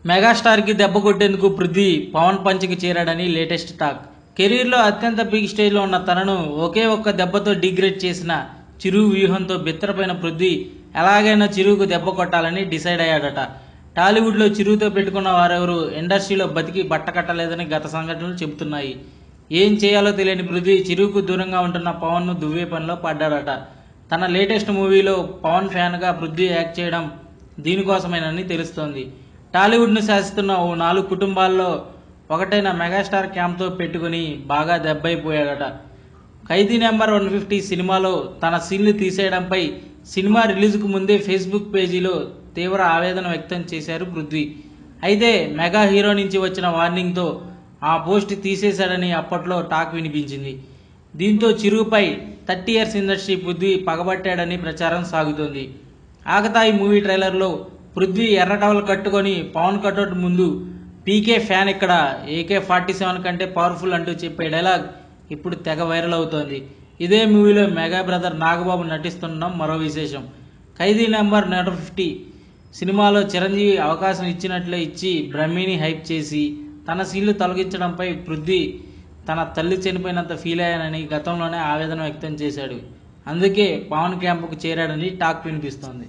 Megastar కి దెబ్బ కొట్టేందుకు పృథ్వీ పవన్ పంచ్కి చేరాడని లేటెస్ట్ టాక్. కెరీర్ లో అత్యంత పీక్ స్టేజ్ లో ఉన్న తనను ఒకే ఒక్క దెబ్బతో డిగ్రేడ్ చేసిన చిరు వ్యూహంతో బిత్తరపోయిన పృథ్వీ ఎలాగైనా చిరుకు దెబ్బ కొట్టాలని డిసైడ్ అయ్యాడట. టాలీవుడ్ లో చిరుతో పెట్టుకున్న వారెవరూ ఇండస్ట్రీలో బతికి బట్టకట్టలేదని గత సంఘటనలు చెబుతున్నాయి. ఏం చేయాలో తెలియని పృథ్వీ చిరుకు దూరంగా ఉంటున్న పవన్ ను దువ్వే పనిలో పడ్డాడట. తన లేటెస్ట్ మూవీలో పవన్ ఫ్యాన్ గా పృథ్వీ యాక్ట్ చేయడం దీనికోసమేనని తెలుస్తోంది. టాలీవుడ్ ను శాసిస్తున్న ఓ 4 కుటుంబాల్లో ఒకటైన మెగాస్టార్ క్యాంప్తో పెట్టుకుని బాగా దెబ్బైపోయాడట. ఖైదీ నెంబర్ 150 సినిమాలో తన సీన్లు తీసేయడంపై సినిమా రిలీజ్కు ముందే ఫేస్బుక్ పేజీలో తీవ్ర ఆవేదన వ్యక్తం చేశారు పృథ్వీ. అయితే మెగా హీరో నుంచి వచ్చిన వార్నింగ్తో ఆ పోస్ట్ తీసేశాడని అప్పట్లో టాక్ వినిపించింది. దీంతో చిరుపై 30 ఇయర్స్ ఇండస్ట్రీ పృథ్వీ పగబట్టాడని ప్రచారం సాగుతోంది. ఆకతాయి మూవీ ట్రైలర్లో పృథ్వీ ఎర్ర టవల్ కట్టుకొని పవన్ కటౌట్ ముందు పీకే ఫ్యాన్ ఇక్కడ AK-47 కంటే పవర్ఫుల్ అంటూ చెప్పే డైలాగ్ ఇప్పుడు తెగ వైరల్ అవుతోంది. ఇదే మూవీలో మెగా బ్రదర్ నాగబాబు నటిస్తుండడం మరో విశేషం. ఖైదీ నెంబర్ 150 సినిమాలో చిరంజీవి అవకాశం ఇచ్చినట్లే ఇచ్చి బ్రహ్మిని హైప్ చేసి తన సీన్లు తొలగించడంపై పృథ్వీ తన తల్లి చనిపోయినంత ఫీల్ అయ్యానని గతంలోనే ఆవేదన వ్యక్తం చేశాడు. అందుకే పవన్ క్యాంపుకు చేరాడని టాక్ వినిపిస్తోంది.